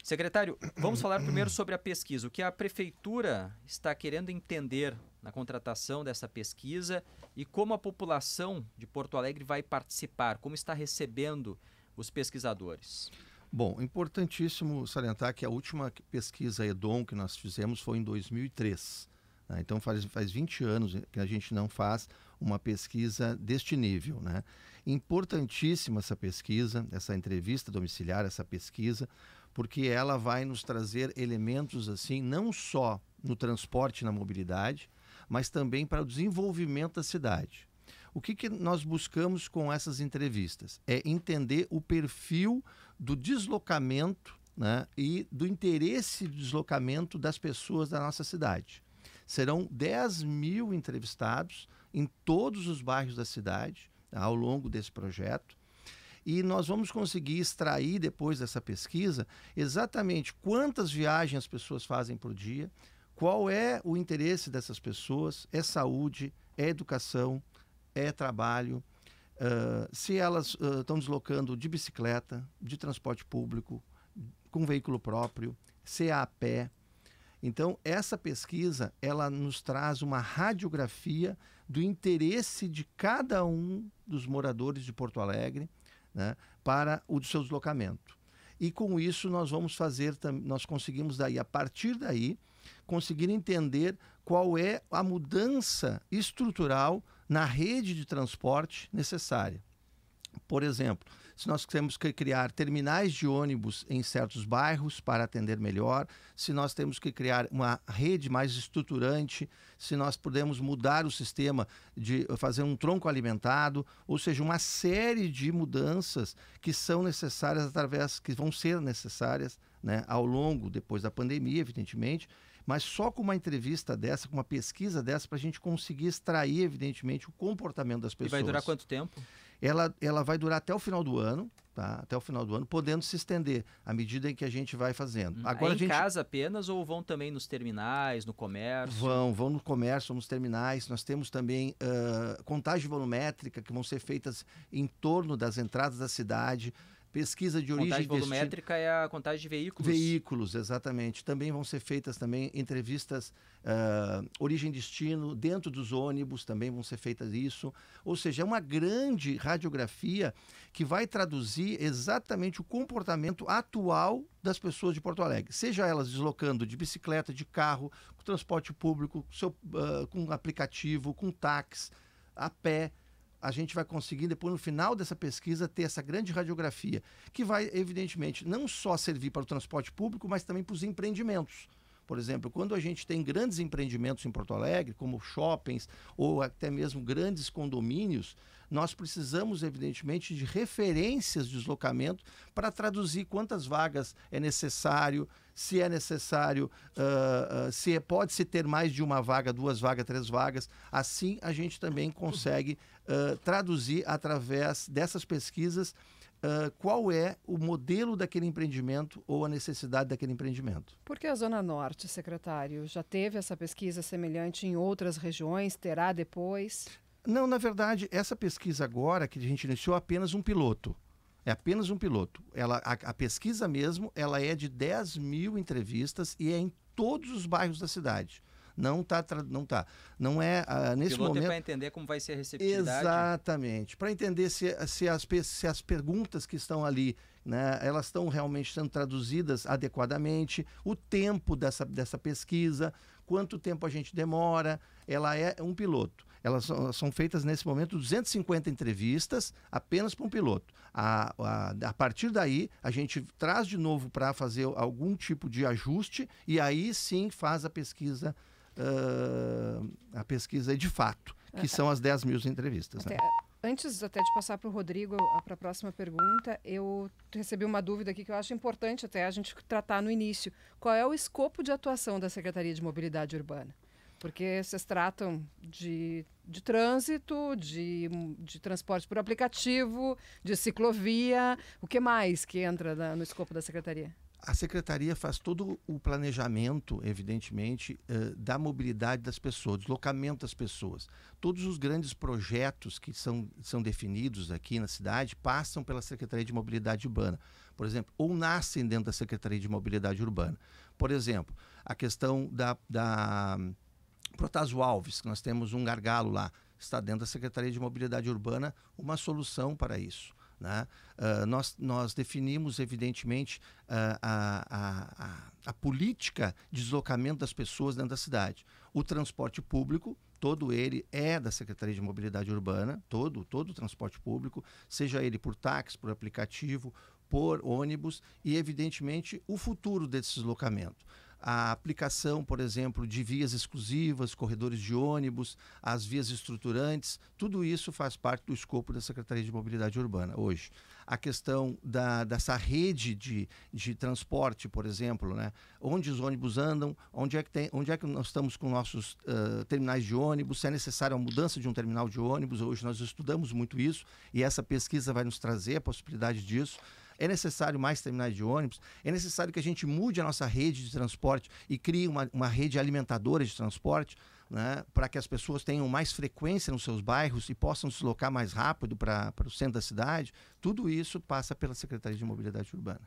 Secretário, vamos falar primeiro sobre a pesquisa. O que a Prefeitura está querendo entender na contratação dessa pesquisa e como a população de Porto Alegre vai participar, como está recebendo os pesquisadores. Bom, importantíssimo salientar que a última pesquisa EDOM que nós fizemos foi em 2003. Né? Então faz 20 anos que a gente não faz uma pesquisa deste nível. Né? Importantíssima essa pesquisa, essa entrevista domiciliar, essa pesquisa, porque ela vai nos trazer elementos assim, não só no transporte e na mobilidade, mas também para o desenvolvimento da cidade. O que nós buscamos com essas entrevistas? É entender o perfil do deslocamento, né, e do interesse de deslocamento das pessoas da nossa cidade. Serão 10 mil entrevistados em todos os bairros da cidade, ao longo desse projeto. E nós vamos conseguir extrair, depois dessa pesquisa, exatamente quantas viagens as pessoas fazem por dia, qual é o interesse dessas pessoas, é saúde, é educação, é trabalho, se elas estão deslocando de bicicleta, de transporte público, com veículo próprio, se é a pé. Então, essa pesquisa, ela nos traz uma radiografia do interesse de cada um dos moradores de Porto Alegre, né, para o seu deslocamento. E com isso nós vamos fazer, nós conseguimos daí, a partir daí, conseguir entender qual é a mudança estrutural na rede de transporte necessária. Por exemplo, se nós temos que criar terminais de ônibus em certos bairros para atender melhor, se nós temos que criar uma rede mais estruturante, se nós podemos mudar o sistema de fazer um tronco alimentado, ou seja, uma série de mudanças que são necessárias que vão ser necessárias, né, ao longo, depois da pandemia, evidentemente, mas só com uma entrevista dessa, com uma pesquisa dessa, para a gente conseguir extrair, evidentemente, o comportamento das pessoas. E vai durar quanto tempo? Ela vai durar até o final do ano, tá? Até o final do ano, podendo se estender à medida em que a gente vai fazendo. Agora em casa apenas ou vão também nos terminais, no comércio? Vão no comércio, nos terminais. Nós temos também contagem volumétrica que vão ser feitas em torno das entradas da cidade. Pesquisa de origem... Contagem volumétrica é a contagem de veículos? Veículos, exatamente. Também vão ser feitas também entrevistas origem e destino, dentro dos ônibus também vão ser feitas isso. Ou seja, é uma grande radiografia que vai traduzir exatamente o comportamento atual das pessoas de Porto Alegre. Seja elas deslocando de bicicleta, de carro, com transporte público, com aplicativo, com táxi, a pé. A gente vai conseguir, depois no final dessa pesquisa, ter essa grande radiografia, que vai, evidentemente, não só servir para o transporte público, mas também para os empreendimentos. Por exemplo, quando a gente tem grandes empreendimentos em Porto Alegre, como shoppings ou até mesmo grandes condomínios, nós precisamos, evidentemente, de referências de deslocamento para traduzir quantas vagas é necessário, se é necessário, pode-se ter mais de uma vaga, 2 vagas, 3 vagas. Assim, a gente também consegue traduzir, através dessas pesquisas, qual é o modelo daquele empreendimento ou a necessidade daquele empreendimento. Por que a Zona Norte, secretário? Já teve essa pesquisa semelhante em outras regiões? Terá depois? Não, na verdade, essa pesquisa agora que a gente iniciou é apenas um piloto. É apenas um piloto. A pesquisa mesmo, ela é de 10 mil entrevistas e é em todos os bairros da cidade. Não é nesse momento... para entender como vai ser a receptividade. Exatamente. Para entender se as perguntas que estão ali, né, elas estão realmente sendo traduzidas adequadamente, o tempo dessa pesquisa, quanto tempo a gente demora. Ela é um piloto. Elas são feitas nesse momento 250 entrevistas apenas para um piloto. A partir daí, a gente traz de novo para fazer algum tipo de ajuste e aí sim faz a pesquisa de fato, que são as 10 mil entrevistas. Né? Antes até de passar para o Rodrigo, para a próxima pergunta, eu recebi uma dúvida aqui que eu acho importante até a gente tratar no início. Qual é o escopo de atuação da Secretaria de Mobilidade Urbana? Porque vocês tratam de trânsito, de transporte por aplicativo, de ciclovia. O que mais que entra no escopo da Secretaria? A Secretaria faz todo o planejamento, evidentemente, da mobilidade das pessoas, deslocamento das pessoas. Todos os grandes projetos que são definidos aqui na cidade passam pela Secretaria de Mobilidade Urbana, por exemplo, ou nascem dentro da Secretaria de Mobilidade Urbana. Por exemplo, a questão da Protásio Alves, que nós temos um gargalo lá, está dentro da Secretaria de Mobilidade Urbana uma solução para isso. Né? Nós definimos, evidentemente, a política de deslocamento das pessoas dentro da cidade. O transporte público, todo ele é da Secretaria de Mobilidade Urbana, todo o transporte público, seja ele por táxi, por aplicativo, por ônibus e, evidentemente, o futuro desse deslocamento. A aplicação, por exemplo, de vias exclusivas, corredores de ônibus, as vias estruturantes, tudo isso faz parte do escopo da Secretaria de Mobilidade Urbana hoje. A questão dessa rede de transporte, por exemplo, né? Onde os ônibus andam, onde é que nós estamos com nossos terminais de ônibus, se é necessária a mudança de um terminal de ônibus, hoje nós estudamos muito isso e essa pesquisa vai nos trazer a possibilidade disso. É necessário mais terminais de ônibus, é necessário que a gente mude a nossa rede de transporte e crie uma rede alimentadora de transporte, né, para que as pessoas tenham mais frequência nos seus bairros e possam se deslocar mais rápido para o centro da cidade. Tudo isso passa pela Secretaria de Mobilidade Urbana.